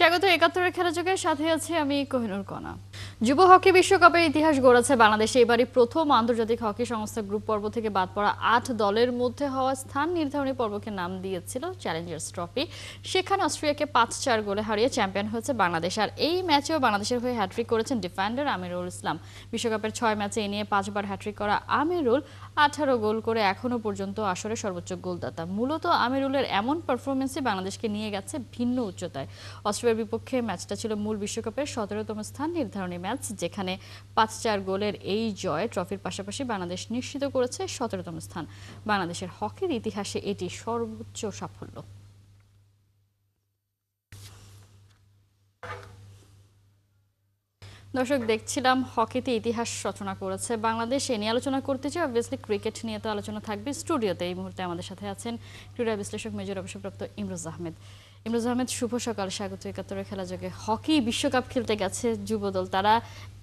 স্বাগত ৭১-এর খেলাযোগের সাথে আছে আমি কোহিনুর কণা। যুব হকি বিশ্বকাপের ইতিহাস গড়েছে বাংলাদেশে। এবারই প্রথম আন্তর্জাতিক হকি সংস্থা গ্রুপ পর্ব থেকে বাদ পড়া ৮ দলের মধ্যে হওয়া স্থান নির্ধারণী পর্বকে নাম দিয়েছিল চ্যালেঞ্জার্স ট্রফি। সেখানে অস্ট্রিয়াকে ৫-৪ গোলে হারিয়ে চ্যাম্পিয়ন হয়েছে বাংলাদেশ। আর এই ম্যাচেও বাংলাদেশের হয়ে হ্যাট্রিক করেছেন ডিফেন্ডার আমিরুল ইসলাম। বিশ্বকাপের ৬ ম্যাচে এ নিয়ে ৫বার হ্যাট্রিক করা আমিরুল ১৮ গোল করে এখনও পর্যন্ত আসরে সর্বোচ্চ গোলদাতা। মূলত আমিরুলের এমন পারফরমেন্সই বাংলাদেশকে নিয়ে গেছে ভিন্ন উচ্চতায়। অস্ট্রিয়ার বিপক্ষে ম্যাচটা ছিল মূল বিশ্বকাপের ১৭তম স্থান নির্ধারণী ম্যাচ, যেখানে ৫-৪ গোলের এই জয় ট্রফির পাশাপাশি বাংলাদেশ নিশ্চিত করেছে ১৭তম স্থান। বাংলাদেশের হকির ইতিহাসে এটি সর্বোচ্চ সাফল্য। দর্শক, দেখছিলাম হকিতে ইতিহাস রচনা করেছে বাংলাদেশ। এ নিয়ে আলোচনা করতে চাই। অবভিয়াসলি ক্রিকেট নিয়ে তো আলোচনা থাকবে। স্টুডিওতে এই মুহূর্তে আমাদের সাথে আছেন ক্রীড়া বিশ্লেষক মেজর অবসরপ্রাপ্ত ইমরোজ আহমেদ। ইমরোজ আহমেদ, শুভ সকাল, স্বাগত ৭১-এর খেলাযোগে। হকি বিশ্বকাপ খেলতে গেছে যুবদল, তারা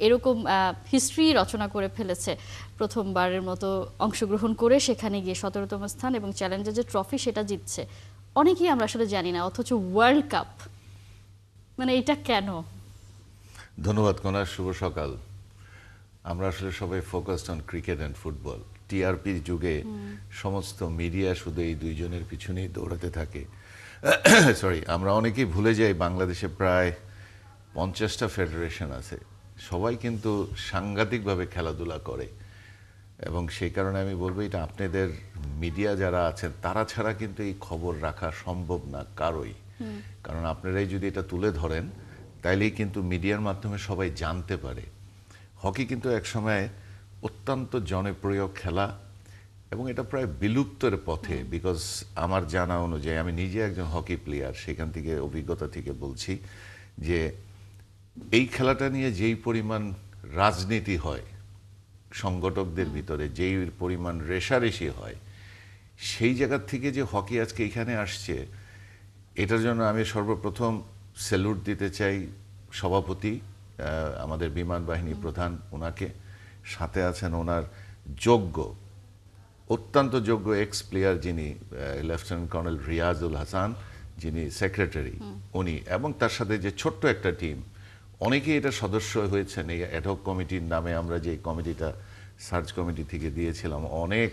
এরকম হিস্ট্রি রচনা করে ফেলেছে। প্রথমবারের মতো অংশগ্রহণ করে সেখানে গিয়ে ১৭তম স্থান এবং চ্যালেঞ্জের যে ট্রফি সেটা জিতছে। অনেকেই আমরা আসলে জানি না, অথচ ওয়ার্ল্ড কাপ, মানে এটা কেন? ধন্যবাদ কণা, শুভ সকাল। আমরা আসলে সবাই focused on cricket and football. টিআরপির যুগে সমস্ত মিডিয়া শুধু এই দুইজনের পিছনেই দৌড়াতে থাকে। সরি, আমরা অনেকেই ভুলে যাই বাংলাদেশে প্রায় ৫০টা ফেডারেশন আছে। সবাই কিন্তু সাংঘাতিকভাবে খেলাধুলা করে, এবং সেই কারণে আমি বলবো এটা আপনাদের মিডিয়া যারা আছেন তারা ছাড়া কিন্তু এই খবর রাখা সম্ভব না কারোই। কারণ আপনারাই যদি এটা তুলে ধরেন তাইলেই কিন্তু মিডিয়ার মাধ্যমে সবাই জানতে পারে। হকি কিন্তু একসময় অত্যন্ত জনপ্রিয় খেলা, এবং এটা প্রায় বিলুপ্তের পথে। বিকজ আমার জানা অনুযায়ী, আমি নিজে একজন হকি প্লেয়ার, সেখান থেকে অভিজ্ঞতা থেকে বলছি যে এই খেলাটা নিয়ে যেই পরিমাণ রাজনীতি হয় সংগঠকদের ভিতরে, যেই পরিমাণ রেষারেষি হয়, সেই জায়গার থেকে যে হকি আজকে এখানে আসছে, এটার জন্য আমি সর্বপ্রথম স্যালুট দিতে চাই সভাপতি, আমাদের বিমান বাহিনী প্রধান, ওনাকে। সাথে আছেন ওনার যোগ্য, অত্যন্ত যোগ্য এক্স প্লেয়ার যিনি লেফটেন্যান্ট কর্নেল রিয়াজুল হাসান, যিনি সেক্রেটারি, উনি, এবং তার সাথে যে ছোট্ট একটা টিম, অনেকেই এটা সদস্য হয়েছেন। এই অ্যাডহক কমিটির নামে আমরা যে কমিটিটা সার্চ কমিটি থেকে দিয়েছিলাম, অনেক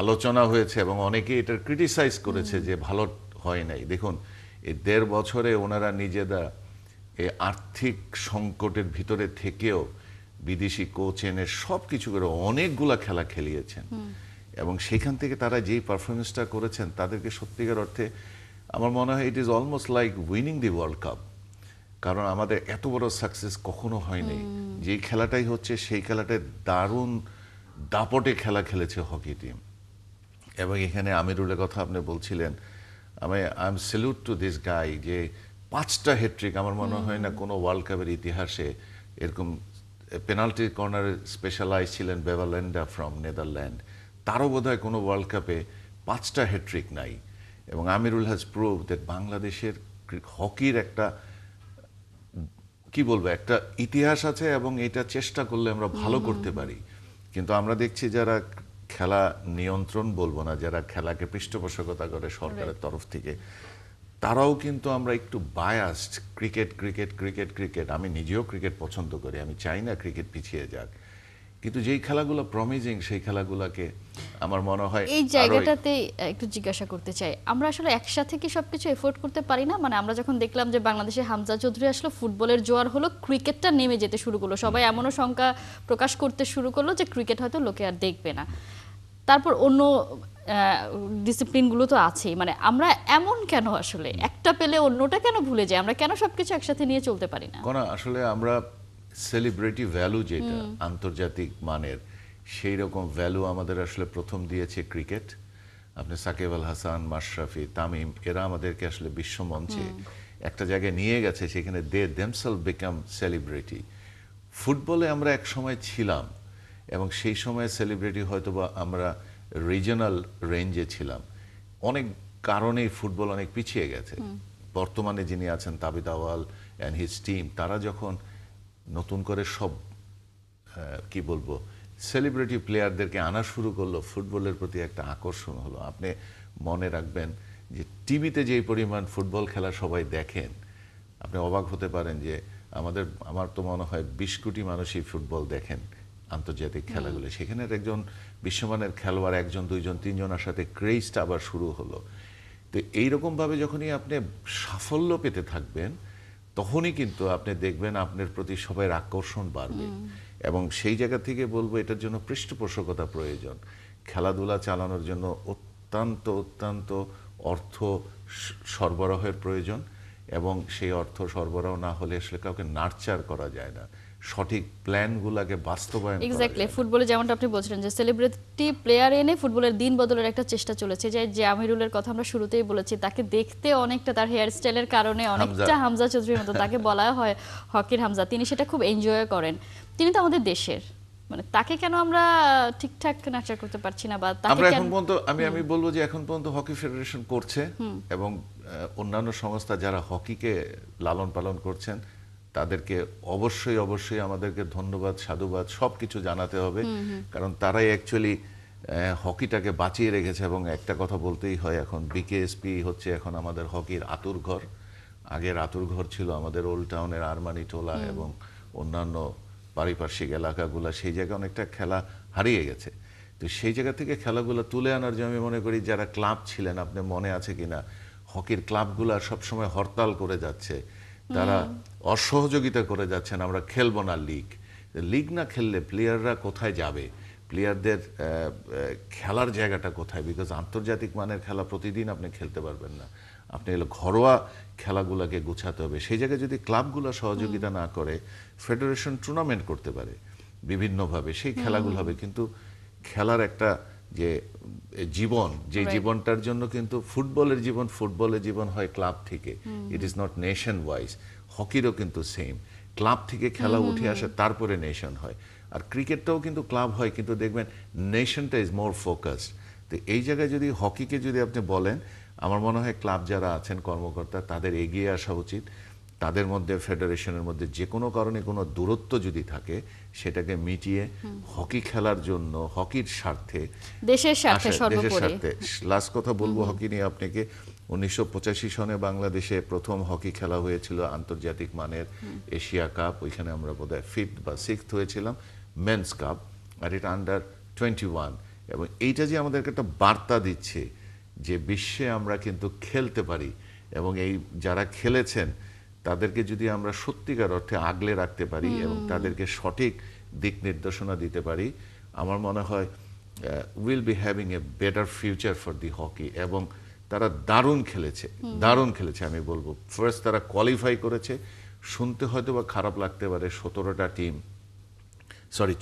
আলোচনা হয়েছে এবং অনেকেই এটার ক্রিটিসাইজ করেছে যে ভালো হয় নাই। দেখুন, এই ১.৫ বছরে ওনারা নিজেরা এই আর্থিক সংকটের ভিতরে থেকেও বিদেশি কোচ এনে সব কিছু করে অনেকগুলা খেলা খেলিয়েছেন, এবং সেখান থেকে তারা যেই পারফরমেন্সটা করেছেন, তাদেরকে সত্যিকার অর্থে আমার মনে হয় it is almost like winning the world cup. কারণ আমাদের এত বড় সাকসেস কখনো হয়নি। যেই খেলাটাই হচ্ছে সেই খেলাটায় দারুণ দাপটে খেলা খেলেছে হকি টিম। এবং এখানে আমিরুলের কথা আপনি বলছিলেন, I am salute to this guy, যে ৫টা হ্যাট্রিক। আমার মনে হয় না কোনো ওয়ার্ল্ড কাপের ইতিহাসে এরকম। পেনাল্টি কর্নারে স্পেশালাইজ ছিলেন বেভালেন্ডা ফ্রম নেদারল্যান্ড, তারও বোধহয় কোনো ওয়ার্ল্ড কাপে ৫টা হ্যাট্রিক নাই। এবং আমিরুল হ্যাজ প্রুভ দ্যাট বাংলাদেশের হকির একটা, কি বলবো, একটা ইতিহাস আছে, এবং এটা চেষ্টা করলে আমরা ভালো করতে পারি। কিন্তু আমরা দেখছি যারা খেলা নিয়ন্ত্রণ বলবো না, যারা খেলাকে পৃষ্ঠপোষকতা করে সরকারের তরফ থেকে, তারাও কিন্তু আমরা একটু biased. Cricket cricket cricket cricket, আমি নিজেও ক্রিকেট পছন্দ করি, আমি চাই না ক্রিকেট পিছিয়ে যাক, কিন্তু যেই খেলাগুলো প্রমিজিং সেই খেলাগুলোকে আমার মনে হয়। এই জায়গাটাতে একটু জিজ্ঞাসা করতে চাই, আমরা আসলে একসাথে কি সবকিছু এফোর্ড করতে পারি না? মানে আমরা যখন দেখলাম যে বাংলাদেশে হামজা চৌধুরী আসলো, ফুটবলের জোয়ার হলো, ক্রিকেটটা নেমে যেতে শুরু করলো, সবাই এমনও শঙ্কা প্রকাশ করতে শুরু করলো যে ক্রিকেট হয়তো লোকে আর দেখবে না। তারপর অন্য ডিসিপ্লিনগুলো তো আছেই, মানে আমরা এমন কেন আসলে একটা পেলে অন্যটা কেন ভুলে যাই? আমরা কেন সবকিছু একসাথে নিয়ে চলতে পারি না? কোন আসলে আমরা সেলিব্রিটি ভ্যালু যেটা আন্তর্জাতিক মানের, সেই রকম ভ্যালু আমাদের আসলে প্রথম দিয়েছে ক্রিকেট। আপনি সাকিব আল হাসান, মাশরাফি, তামিম, এরা আমাদেরকে আসলে বিশ্বমঞ্চে একটা জায়গায় নিয়ে গেছে, সেখানে দে দেমসেলফ বিকাম সেলিব্রিটি। ফুটবলে আমরা এক সময় ছিলাম, এবং সেই সময় সেলিব্রিটি হয়তোবা আমরা রিজনাল রেঞ্জে ছিলাম। অনেক কারণেই ফুটবল অনেক পিছিয়ে গেছে। বর্তমানে যিনি আছেন তাবিদ আওয়াল অ্যান্ড হিজ টিম, তারা যখন নতুন করে সব, কি বলবো, সেলিব্রিটি প্লেয়ারদেরকে আনা শুরু করলো, ফুটবলের প্রতি একটা আকর্ষণ হলো। আপনি মনে রাখবেন যে টিভিতে যেই পরিমাণ ফুটবল খেলা সবাই দেখেন, আপনি অবাক হতে পারেন যে আমার তো মনে হয় 20 কোটি মানুষই ফুটবল দেখেন আন্তর্জাতিক খেলাগুলো, সেখানে একজন বিশ্বমানের খেলোয়াড় একজন দুইজন তিনজনের সাথে ক্রেজটা আবার শুরু হলো। তো এইরকম ভাবে যখনই আপনি সাফল্য পেতে থাকবেন তখনই কিন্তু আপনি দেখবেন আপনার প্রতি সবাই আকর্ষণ বাড়বে। এবং সেই জায়গা থেকে বলবো এটার জন্য পৃষ্ঠপোষকতা প্রয়োজন। খেলাধুলা চালানোর জন্য অত্যন্ত অত্যন্ত অর্থ সরবরাহের প্রয়োজন, এবং সেই অর্থ সরবরাহ না হলে আসলে কাউকে নার্চার করা যায় না, সঠিক প্ল্যানগুলোকে বাস্তবায়ন করা এক্স্যাক্টলি। যায় না। ফুটবলে যেমনটা আপনি বলছিলেন যে সেলিব্রিটি প্লেয়ার এনে ফুটবলের দিন বদলের একটা চেষ্টা চলেছে, যে আমিরুলের কথা আমরা শুরুতেই বলেছি, তাকে দেখতে অনেকটা তার হেয়ার স্টাইলের কারণে অনেকটা হামজা চৌধুরীর মতো তাকে বলা হয় হকির হামজা। তিনি সেটা খুব এনজয় করেন। তিনি তো আমাদের দেশের, মানে তাকে কেন আমরা ঠিকঠাক নাচার করতে পারছি না, বা তাকে আমরা কেন এখন পর্যন্ত আমি বলবো যে এখন পর্যন্ত হকি ফেডারেশন করছে, এবং অন্যান্য সংস্থা যারা হকিকে লালন পালন করছেন তাদেরকে অবশ্যই অবশ্যই আমাদেরকে ধন্যবাদ সাধুবাদ সবকিছু জানাতে হবে, কারণ তারাই অ্যাকচুয়ালি হকিটাকে বাঁচিয়ে রেখেছে। এবং একটা কথা বলতেই হয়, এখন বিকেএসপি হচ্ছে এখন আমাদের হকির আতুরঘর। আগের আতুরঘর ছিল আমাদের ওল্ড টাউনের আরমানি টোলা এবং অন্যান্য পারিপার্শ্বিক এলাকাগুলো, সেই জায়গায় অনেকটা খেলা হারিয়ে গেছে। তো সেই জায়গা থেকে খেলাগুলো তুলে আনার জন্য আমি মনে করি যারা ক্লাব ছিলেন, আপনার মনে আছে কিনা, হকির ক্লাবগুলো সবসময় হরতাল করে যাচ্ছে, তারা অসহযোগিতা করে যাচ্ছেন, আমরা খেলবো না লিগ। লিগ না খেললে প্লেয়াররা কোথায় যাবে, প্লেয়ারদের খেলার জায়গাটা কোথায়? বিকজ আন্তর্জাতিক মানের খেলা প্রতিদিন আপনি খেলতে পারবেন না, আপনি এলো ঘরোয়া খেলাগুলোকে গুছাতে হবে। সেই জায়গায় যদি ক্লাবগুলো সহযোগিতা না করে, ফেডারেশন টুর্নামেন্ট করতে পারে বিভিন্নভাবে, সেই খেলাগুলো হবে। কিন্তু খেলার একটা যে জীবন, যে জীবনটার জন্য কিন্তু ফুটবলের জীবন হয় ক্লাব থেকে, it is not nation wise. হকিরও কিন্তু সেম, ক্লাব থেকে খেলা উঠে আসে তারপরে নেশন হয়। আর ক্রিকেটটাও কিন্তু ক্লাব হয়, কিন্তু দেখবেন নেশনটা ইজ মোর ফোকাসড। তো এই জায়গায় যদি হকিকে যদি আপনি বলেন, আমার মনে হয় ক্লাব যারা আছেন কর্মকর্তা তাদের এগিয়ে আসা উচিত। তাদের মধ্যে ফেডারেশনের মধ্যে যে কোনো কারণে কোনো দূরত্ব যদি থাকে সেটাকে মিটিয়ে হকি খেলার জন্য, হকির স্বার্থে, দেশের স্বার্থে দেশের সর্বোপরি। স্বার্থে। লাস্ট কথা বলবো হকি নিয়ে আপনাকে, 1985 সনে বাংলাদেশে প্রথম হকি খেলা হয়েছিল আন্তর্জাতিক মানের, এশিয়া কাপ। ওইখানে আমরা বোধহয় 5th বা 6th হয়েছিলাম, মেন্স কাপ, আর এটা আন্ডার 21। এবং এইটা যে আমাদেরকে একটা বার্তা দিচ্ছে যে বিশ্বে আমরা কিন্তু খেলতে পারি, এবং এই যারা খেলেছেন তাদেরকে যদি আমরা সত্যিকার অর্থে আগলে রাখতে পারি এবং তাদেরকে সঠিক দিক নির্দেশনা দিতে পারি, আমার মনে হয় will be having a better future for the hockey. এবং তারা দারুণ খেলেছে আমি বলবো। ফার্স্ট তারা কোয়ালিফাই করেছে, শুনতে হয়তো বা খারাপ লাগতে পারে,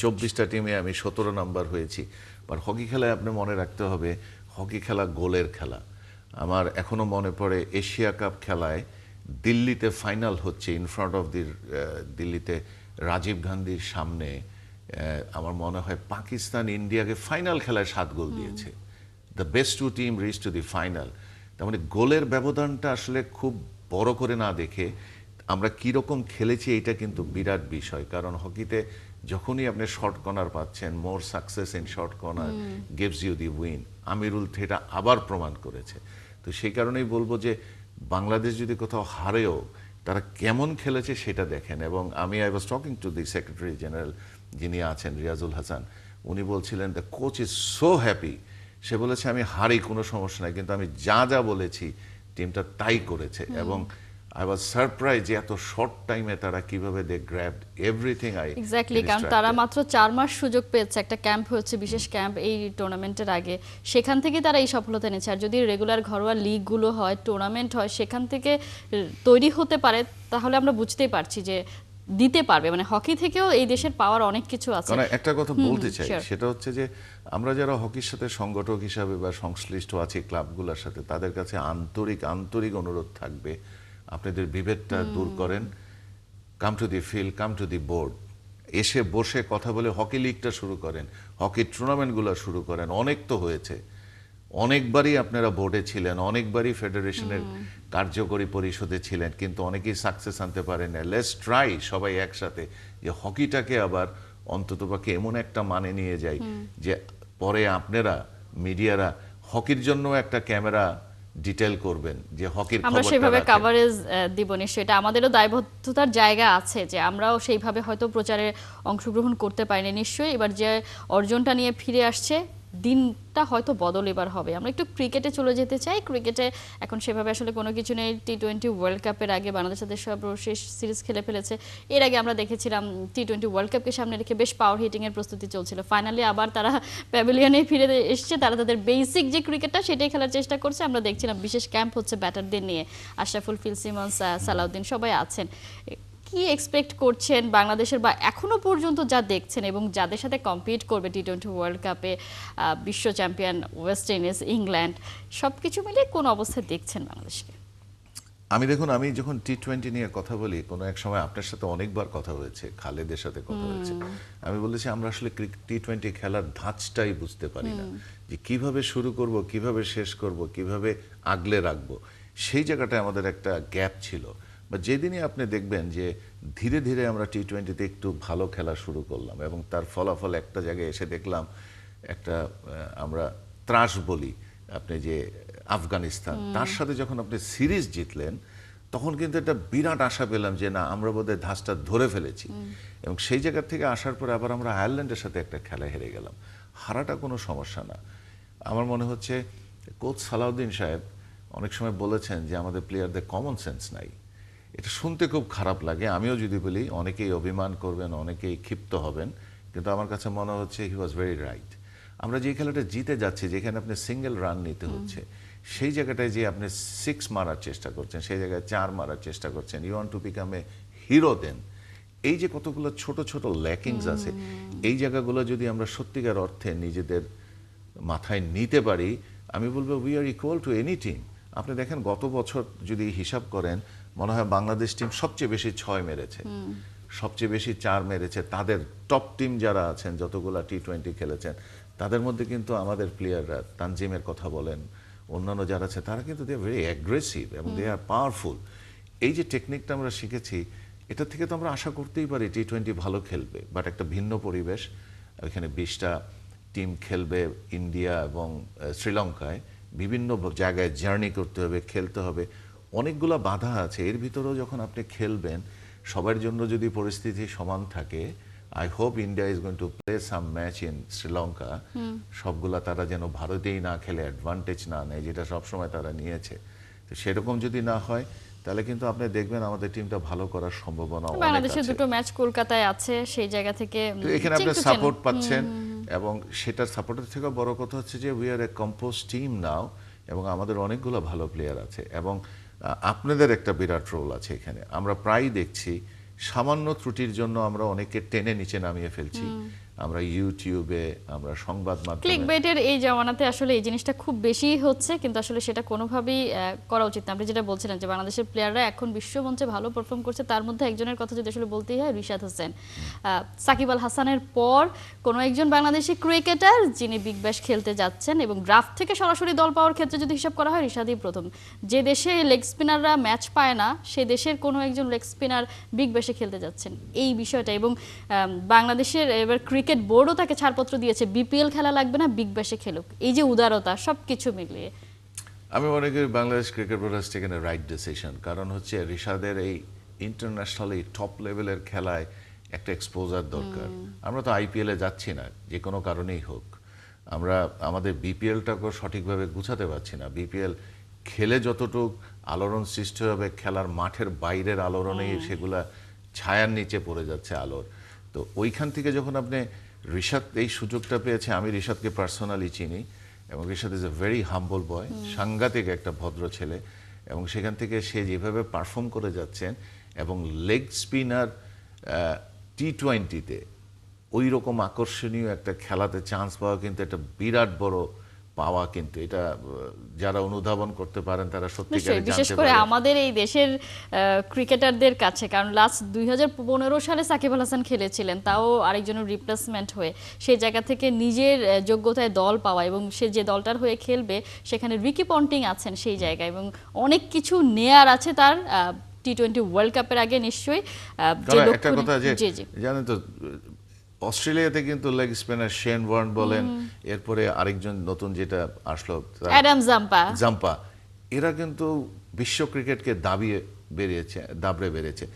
24টা টিমে আমি 17 নাম্বার হয়েছি। বাট হকি খেলায় আপনি মনে রাখতে হবে, হকি খেলা গোলের খেলা। আমার এখনো মনে পড়ে এশিয়া কাপ খেলায় দিল্লিতে ফাইনাল হচ্ছে, ইন ফ্রন্ট অফ দি দিল্লিতে রাজীব গান্ধীর সামনে, আমার মনে হয় পাকিস্তান ইন্ডিয়াকে ফাইনাল খেলায় 7 গোল দিয়েছে। The best 2 team rich to the final. তার মানে গোলের ব্যবধানটা আসলে খুব বড় করে না দেখে আমরা কীরকম খেলেছি এটা কিন্তু বিরাট বিষয়। কারণ হকিতে যখনই আপনি শর্ট কর্নার পাচ্ছেন, more success in short corner gives you the win. Amirul সেটা আবার প্রমাণ করেছে। তো সেই কারণেই বলবো যে বাংলাদেশ যদি কোথাও হারেও, তারা কেমন খেলেছে সেটা দেখেন। এবং I was talking to the secretary general যিনি আছেন, রিয়াজুল হাসান, উনি বলছিলেন the coach is so happy. সে বলেছে আমি হারি কোনো সমস্যা নাই, কিন্তু আমি যা যা বলেছি টিমটা তাই করেছে। এবং আই ওয়াজ সারপ্রাইজ যে এত শর্ট টাইমে তারা কিভাবে দে গ্র্যাবড এভরিথিং। এক্স্যাক্টলি, কারণ তারা মাত্র 4 মাস সুযোগ পেয়েছে। একটা ক্যাম্প হচ্ছে, বিশেষ ক্যাম্প এই টুর্নামেন্টের আগে, সেখান থেকে তারা এই সফলতা এনেছে। আর যদি রেগুলার ঘরোয়া লিগগুলো হয়, টুর্নামেন্ট হয়, সেখান থেকে তৈরি হতে পারে, তাহলে আমরা বুঝতেই পারছি যে দিতে পারবে। মানে হকি থেকেও এই দেশের পাওয়ার অনেক কিছু আছে। কারণ একটা কথা বলতে চাই, সেটা হচ্ছে যে আমরা যারা হকির সাথে সংগঠক হিসাবে বা সংশ্লিষ্ট আছি ক্লাবগুলোর সাথে, তাদের কাছে আন্তরিক অনুরোধ থাকবে, আপনাদের বিভেদটা দূর করেন, come to the field, come to the board, এসে বসে কথা বলে হকি লিগটা শুরু করেন, হকির টুর্নামেন্টগুলো শুরু করেন। অনেক তো হয়েছে, অনেকবারই আপনারা বোর্ডে ছিলেন, অনেকবারই ফেডারেশনের কার্যকরী পরিষদে ছিলেন, কিন্তু অনেকেই সাকসেস আনতে পারেন না। লেটস ট্রাই সবাই একসাথে যে হকিটাকে আবার অন্ততপক্ষে এমন একটা মানে নিয়ে যাই যে পরে আপনারা মিডিয়ারা হকির জন্য একটা ক্যামেরা ডিটেল করবেন যে হকির আমরা খবরটা সেভাবে রাখেন। কাভারেজ দিব নিশ্চয়ই, এটা আমাদেরও দায়বদ্ধতার জায়গা আছে যে আমরাও সেইভাবে হয়তো প্রচারে অংশগ্রহণ করতে পারিনি নিশ্চয়ই। এবার যে অর্জনটা নিয়ে ফিরে আসছে, দিনটা হয়তো বদল এবার হবে। আমরা একটু ক্রিকেটে চলে যেতে চাই। ক্রিকেটে এখন সেভাবে আসলে কোনো কিছু নেই। টি-20 ওয়ার্ল্ড কাপের আগে বাংলাদেশ তাদের সর্বশেষ সিরিজ খেলে ফেলেছে। এর আগে আমরা দেখেছিলাম টি-20 ওয়ার্ল্ড কাপকে সামনে রেখে বেশ পাওয়ার হিটিং এর প্রস্তুতি চলছিল। ফাইনালি আবার তারা প্যাভিলিয়নে ফিরে এসেছে, তারা তাদের বেসিক যে ক্রিকেটটা সেটাই খেলার চেষ্টা করছে। আমরা দেখছিলাম বিশেষ ক্যাম্প হচ্ছে ব্যাটারদের নিয়ে, আশরাফুল, ফিল সিমন্স, সালাউদ্দিন সবাই আছেন। কি এক্সপেক্ট করছেন বাংলাদেশের, বা এখনো পর্যন্ত যা দেখছেন এবং যাদের সাথে কম্পিট করবে টি-20 ওয়ার্ল্ড কাপে, বিশ্ব চ্যাম্পিয়ন ওয়েস্ট ইন্ডিজ, ইংল্যান্ড, সবকিছু মিলে কোন অবস্থায় দেখছেন বাংলাদেশকে? আমি যখন টি-20 নিয়ে কথা বলি, কোনো এক সময় আপনার সাথে অনেকবার কথা হয়েছে, খালেদের সাথে কথা হয়েছে, আমি বলেছি আমরা আসলে টি-20 খেলার ধাঁচটাই বুঝতে পারি না, যে কিভাবে শুরু করব, কিভাবে শেষ করব, কিভাবে আগলে রাখবো। সেই জায়গাটায় আমাদের একটা গ্যাপ ছিল। বা যেদিনই আপনি দেখবেন যে ধীরে ধীরে আমরা টি-20তে একটু ভালো খেলা শুরু করলাম এবং তার ফলাফল একটা জায়গায় এসে দেখলাম একটা আমরা ত্রাস বলি, আপনি যে আফগানিস্তান, তার সাথে যখন আপনি সিরিজ জিতলেন, তখন কিন্তু একটা বিরাট আশা পেলাম যে না, আমরা বোধহয় ধাঁচটা ধরে ফেলেছি। এবং সেই জায়গা থেকে আসার পরে আবার আমরা আয়ারল্যান্ডের সাথে একটা খেলা হেরে গেলাম। হারাটা কোনো সমস্যা না। আমার মনে হচ্ছে কোচ সালাউদ্দিন সাহেব অনেক সময় বলেছেন যে আমাদের প্লেয়ারদের কমন সেন্স নাই। এটা শুনতে খুব খারাপ লাগে। আমিও যদি বলি, অনেকেই অভিমান করবেন, অনেকেই ক্ষিপ্ত হবেন, কিন্তু আমার কাছে মনে হচ্ছে হি ওয়াজ ভেরি রাইট। আমরা যে খেলাটা জিতে যাচ্ছি, যেখানে আপনি সিঙ্গেল রান নিতে হচ্ছে, সেই জায়গাটায় যে আপনি 6 মারার চেষ্টা করছেন, সেই জায়গায় 4 মারার চেষ্টা করছেন, you want to become a hero then. এই যে কতগুলো ছোট ছোট ল্যাকিংস আছে, এই জায়গাগুলো যদি আমরা সত্যিকার অর্থে নিজেদের মাথায় নিতে পারি, আমি বলবো we are equal to any team. আপনি দেখেন গত বছর যদি হিসাব করেন, মনে হয় বাংলাদেশ টিম সবচেয়ে বেশি 6 মেরেছে, সবচেয়ে বেশি 4 মেরেছে। তাদের টপ টিম যারা আছেন, যতগুলা টি-20 খেলেছেন, তাদের মধ্যে কিন্তু আমাদের প্লেয়াররা, তানজিমের কথা বলেন, অন্যান্য যারা আছে, তারা কিন্তু দে আর ভেরি অ্যাগ্রেসিভ এবং দে আর পাওয়ারফুল। এই যে টেকনিকটা আমরা শিখেছি, এটা থেকে তো আমরা আশা করতেই পারি টি-20 ভালো খেলবে, বাট একটা ভিন্ন পরিবেশ। ওইখানে 20টা টিম খেলবে ইন্ডিয়া এবং শ্রীলঙ্কায়, বিভিন্ন জায়গায় জার্নি করতে হবে, খেলতে হবে, অনেকগুলো বাধা আছে। এর ভিতরেও যখন আপনি খেলবেন, সবার জন্য যদি পরিস্থিতি সমান থাকে, I hope India is going to play some match in Sri Lanka. সবগুলা তারা যেন ভারতেই না খেলে অ্যাডভান্টেজ না নেয়, যেটা সবসময় তারা নিয়েছে। তো সেরকম যদি না হয়, তাহলে কিন্তু আপনি দেখবেন আমাদের টিমটা ভালো করার সম্ভাবনা অনেক আছে। বাংলাদেশের দুটো ম্যাচ কলকাতায় আছে, সেই জায়গা থেকে তো এখানে আপনি সাপোর্ট পাচ্ছেন, এবং সেটার সাপোর্টের থেকে বড় কথা হচ্ছে যে we are a compose team now, এবং আমাদের অনেকগুলো ভালো প্লেয়ার আছে, এবং আপনাদের একটা বিরাট রোল আছে এখানে। আমরা প্রায়ই দেখছি সামান্য ত্রুটির জন্য আমরা অনেকে টেনে নিচে নামিয়ে ফেলছি। আমরা ইউটিউবে, আমরা সংবাদ মাধ্যমে, ক্লিকবেটের এই জামানাতে আসলে এই জিনিসটা খুব বেশি হচ্ছে, কিন্তু আসলে সেটা কোনোভাবেই করা উচিত না। আপনি যেটা বলছিলেন যে বাংলাদেশের প্লেয়াররা এখন বিশ্বমঞ্চে ভালো পারফর্ম করছে, তার মধ্যে একজনের কথা যদি আসলে বলতেই হয়, রিশাদ হোসেন। সাকিব আল হাসানের পর কোনো একজন বাংলাদেশি ক্রিকেটার যিনি বিগ ব্যাশ খেলতে যাচ্ছেন, এবং ড্রাফট থেকে সরাসরি দল পাওয়ার ক্ষেত্রে যদি হিসাব করা হয়, রিশাদই প্রথম। যে দেশে লেগ স্পিনাররা ম্যাচ পায় না, সে দেশের কোনো একজন লেগ স্পিনার বিগ ব্যাশে খেলতে যাচ্ছেন, এই বিষয়টা। এবং বাংলাদেশের এবার ক্রিকেট বোর্ডও তাকে ছাড়পত্র দিয়েছে, বিপিএল খেলা লাগবে না, বিগ ব্যাশে খেলুক। এই যে উদারতা, সবকিছু মিলিয়ে আমি মনে করি Bangladesh cricket board has taken A right decision. কারণ হচ্ছে রিশাদের এই ইন্টারন্যাশনাল, এই টপ লেভেলের খেলায় একটা এক্সপোজার দরকার। আমরা তো আইপিএলে যাচ্ছি না, যে কোনো কারণেই হোক। আমরা আমাদের বিপিএলটাকেও সঠিকভাবে গুছাতে পারছি না। বিপিএল খেলে যতটুক আলোড়ন সৃষ্টি হবে, খেলার মাঠের বাইরের আলোড়নেই সেগুলা ছায়ার নিচে পড়ে যাচ্ছে আলোর। তো ওইখান থেকে যখন আপনি রিশাদ এই সুযোগটা পেয়েছে, আমি রিশাদকে পার্সোনালি চিনি, এবং Rishad is a very humble boy, সাংঘাতিক একটা ভদ্র ছেলে, এবং সেখান থেকে সে যেভাবে পারফর্ম করে যাচ্ছেন, এবং লেগ স্পিনার টি-20-তে ওই রকম আকর্ষণীয় একটা খেলাতে চান্স পাওয়া কিন্তু একটা বিরাট বড় পাওয়া। কিন্তু এটা যারা অনুধাবন করতে পারেন তারা সত্যিকারের বিশেষ জানতে করে পারেন। আমাদের এই দেশের ক্রিকেটারদের কাছে, কারণ লাস্ট 2015 সালে সাকিব আল হাসান খেলেছিলেন, তাও আরেকজনের রিপ্লেসমেন্ট হয়ে, সেই জায়গা থেকে নিজের যোগ্যতায় দল পাওয়া, এবং সে যে দলটার হয়ে খেলবে সেখানে রিকি পন্টিং আছেন সেই জায়গায়, এবং অনেক কিছু নেয়ার আছে তার টি-20 ওয়ার্ল্ড কাপের আগে নিশ্চয়ই। যে একটা কথা যে জি জি জানেন তো, অস্ট্রেলিয়াতে কিন্তু লেগ স্পিনার শেন ওয়ার্ন বলেন, এরপরে আরেকজন নতুন যেটা আসলো অ্যাডাম জাম্পা, জাম্পা, এরা কিন্তু বিশ্ব ক্রিকেটকে দাবড়ে বেরিয়েছে।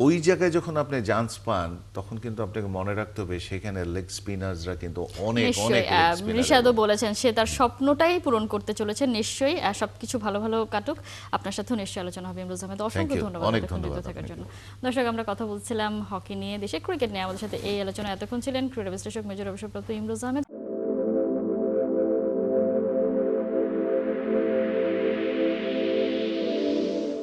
ওই জায়গায় যখন আপনি চান্স পান তখন কিন্তু আপনাকে মনে রাখতে হবে সেখানে লেগ স্পিনার্সরা কিন্তু অনেক অনেক নিশ্চয়ই রিশাদও বলেছেন সে তার স্বপ্নটাই পূরণ করতে চলেছে। নিশ্চয়ই সবকিছু ভালো ভালো কাটুক। আপনার সাথেও নিশ্চয়ই আলোচনা হবে ইমরোজ আহমেদ। অসংখ্য you. ধন্যবাদ অনেক এতক্ষণ ধন্যবাদ যুক্ত থাকার আপনাকে। জন্য। দর্শক, আমরা কথা বলছিলাম হকি নিয়ে, দেশে ক্রিকেট নিয়ে। আমাদের সাথে এই আলোচনা এতক্ষণ ছিলেন ক্রীড়া বিশ্লেষক মেজর অবসরপ্রাপ্ত ইমরোজ আহমেদ।